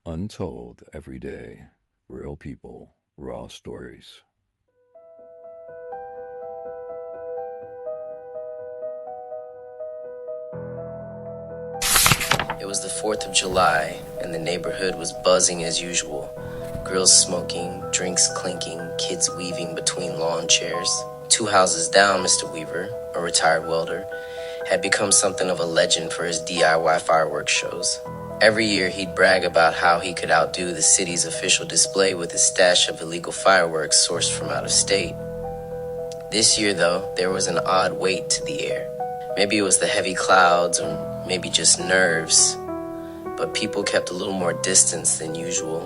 Untold Every Day. Real people, raw stories. It was the 4th of July, and the neighborhood was buzzing as usual. Grills smoking, drinks clinking, kids weaving between lawn chairs. 2 houses down, Mr. Weaver, a retired welder, had become something of a legend for his DIY fireworks shows. Every year he'd brag about how he could outdo the city's official display with his stash of illegal fireworks sourced from out of state. This year, though, there was an odd weight to the air. Maybe it was the heavy clouds, or maybe just nerves, but people kept a little more distance than usual.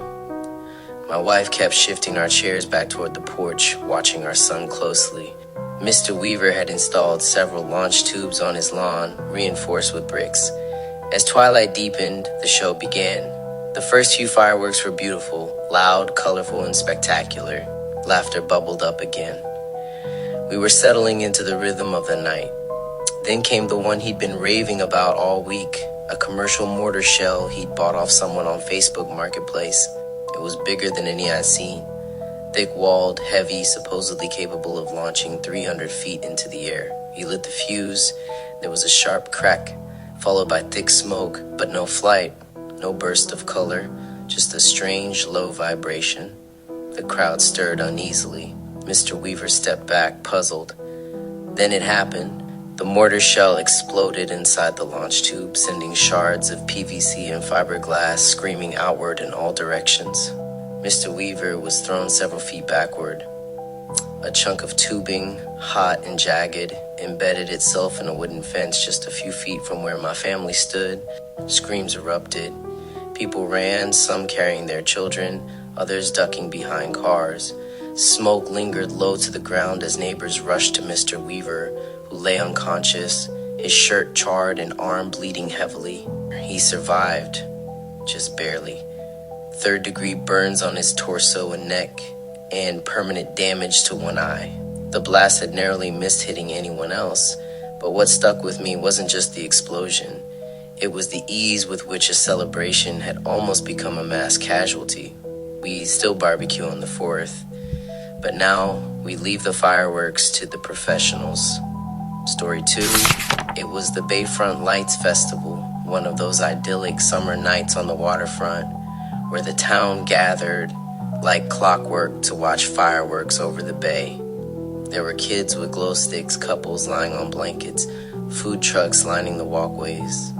My wife kept shifting our chairs back toward the porch, watching our son closely. Mr. Weaver had installed several launch tubes on his lawn, reinforced with bricks. As twilight deepened, the show began. The first few fireworks were beautiful, loud, colorful, and spectacular. Laughter bubbled up again. We were settling into the rhythm of the night. Then came the one he'd been raving about all week, a commercial mortar shell he'd bought off someone on Facebook Marketplace. It was bigger than any I'd seen. Thick-walled, heavy, supposedly capable of launching 300 feet into the air. He lit the fuse. There was a sharp crack, followed by thick smoke, but no flight, no burst of color, just a strange, low vibration. The crowd stirred uneasily. Mr. Weaver stepped back, puzzled. Then it happened. The mortar shell exploded inside the launch tube, sending shards of PVC and fiberglass screaming outward in all directions. Mr. Weaver was thrown several feet backward. A chunk of tubing, hot and jagged, embedded itself in a wooden fence just a few feet from where my family stood. Screams erupted. People ran, some carrying their children, others ducking behind cars. Smoke lingered low to the ground as neighbors rushed to Mr. Weaver, who lay unconscious, his shirt charred and arm bleeding heavily. He survived, just barely. Third-degree burns on his torso and neck, and permanent damage to one eye. The blast had narrowly missed hitting anyone else, but what stuck with me wasn't just the explosion. It was the ease with which a celebration had almost become a mass casualty. We still barbecue on the 4th, but now we leave the fireworks to the professionals. Story 2, it was the Bayfront Lights Festival, one of those idyllic summer nights on the waterfront where the town gathered like clockwork to watch fireworks over the bay. There were kids with glow sticks, couples lying on blankets, food trucks lining the walkways.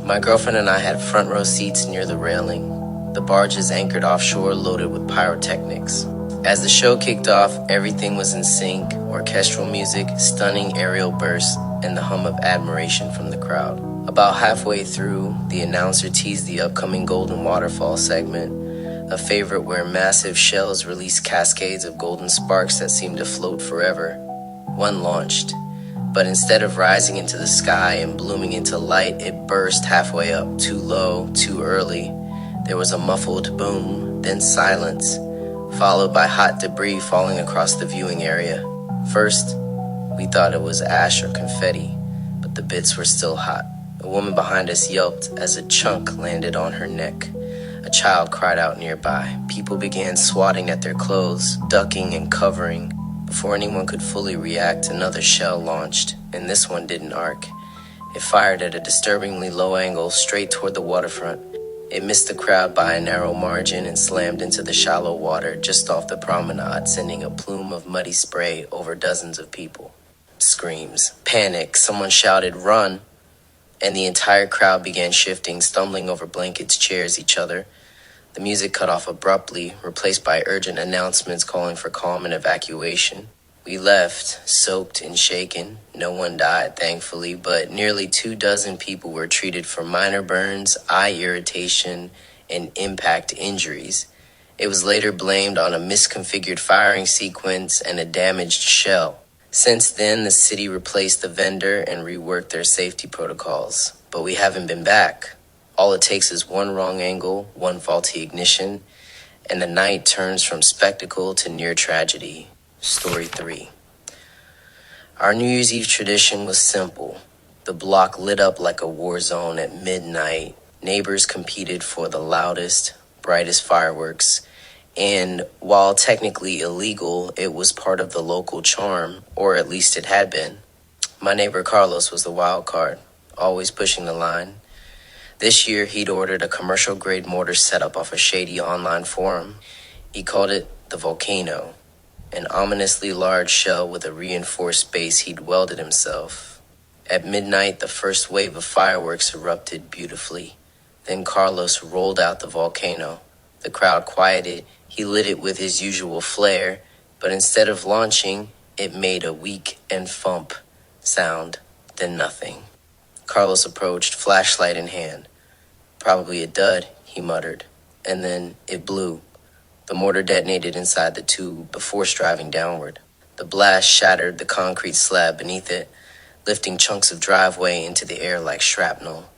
My girlfriend and I had front row seats near the railing, the barges anchored offshore loaded with pyrotechnics. As the show kicked off, everything was in sync: orchestral music, stunning aerial bursts, and the hum of admiration from the crowd. About halfway through, the announcer teased the upcoming Golden Waterfall segment, a favorite where massive shells released cascades of golden sparks that seemed to float forever. One launched, but instead of rising into the sky and blooming into light, it burst halfway up, too low, too early. There was a muffled boom, then silence, followed by hot debris falling across the viewing area. First, we thought it was ash or confetti, but the bits were still hot. A woman behind us yelped as a chunk landed on her neck. A child cried out nearby. People began swatting at their clothes, ducking and covering. Before anyone could fully react, another shell launched, and this one didn't arc. It fired at a disturbingly low angle straight toward the waterfront. It missed the crowd by a narrow margin and slammed into the shallow water just off the promenade, sending a plume of muddy spray over dozens of people. Screams, panic, someone shouted, "Run!" And the entire crowd began shifting, stumbling over blankets, chairs, each other. The music cut off abruptly, replaced by urgent announcements calling for calm and evacuation. We left, soaked and shaken. No one died, thankfully, but nearly 24 people were treated for minor burns, eye irritation, and impact injuries. It was later blamed on a misconfigured firing sequence and a damaged shell. Since then, the city replaced the vendor and reworked their safety protocols, but we haven't been back. All it takes is one wrong angle, one faulty ignition, and the night turns from spectacle to near tragedy. Story 3. Our New Year's Eve tradition was simple. The block lit up like a war zone at midnight. Neighbors competed for the loudest, brightest fireworks, and while technically illegal, it was part of the local charm, or at least it had been. My neighbor Carlos was the wild card, always pushing the line. This year, he'd ordered a commercial grade mortar setup off a shady online forum. He called it the Volcano, an ominously large shell with a reinforced base he'd welded himself. At midnight, the first wave of fireworks erupted beautifully. Then Carlos rolled out the volcano. The crowd quieted. He lit it with his usual flair, but instead of launching, it made a weak and thump sound, then nothing. Carlos approached, flashlight in hand. Probably a dud, he muttered, and then it blew. The mortar detonated inside the tube before striving downward. The blast shattered the concrete slab beneath it, lifting chunks of driveway into the air like shrapnel.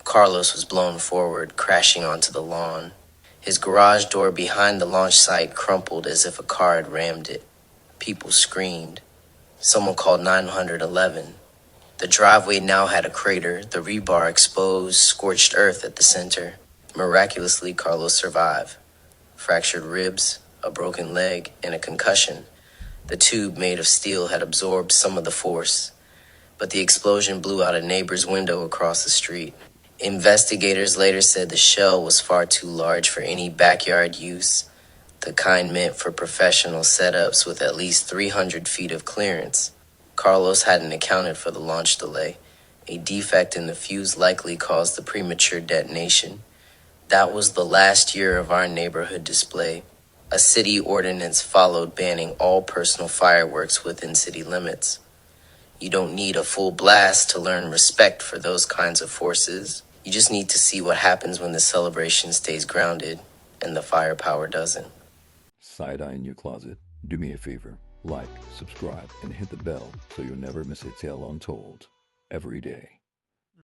Carlos was blown forward, crashing onto the lawn. His garage door behind the launch site crumpled as if a car had rammed it. People screamed. Someone called 911. The driveway now had a crater, the rebar exposed, scorched earth at the center. Miraculously, Carlos survived. Fractured ribs, a broken leg, and a concussion. The tube made of steel had absorbed some of the force, but the explosion blew out a neighbor's window across the street. Investigators later said the shell was far too large for any backyard use, the kind meant for professional setups with at least 300 feet of clearance. Carlos hadn't accounted for the launch delay. A defect in the fuse likely caused the premature detonation. That was the last year of our neighborhood display. A city ordinance followed banning all personal fireworks within city limits. You don't need a full blast to learn respect for those kinds of forces. You just need to see what happens when the celebration stays grounded and the firepower doesn't. Side-eye in your closet. Do me a favor. Like, subscribe, and hit the bell so you'll never miss a tale untold every day.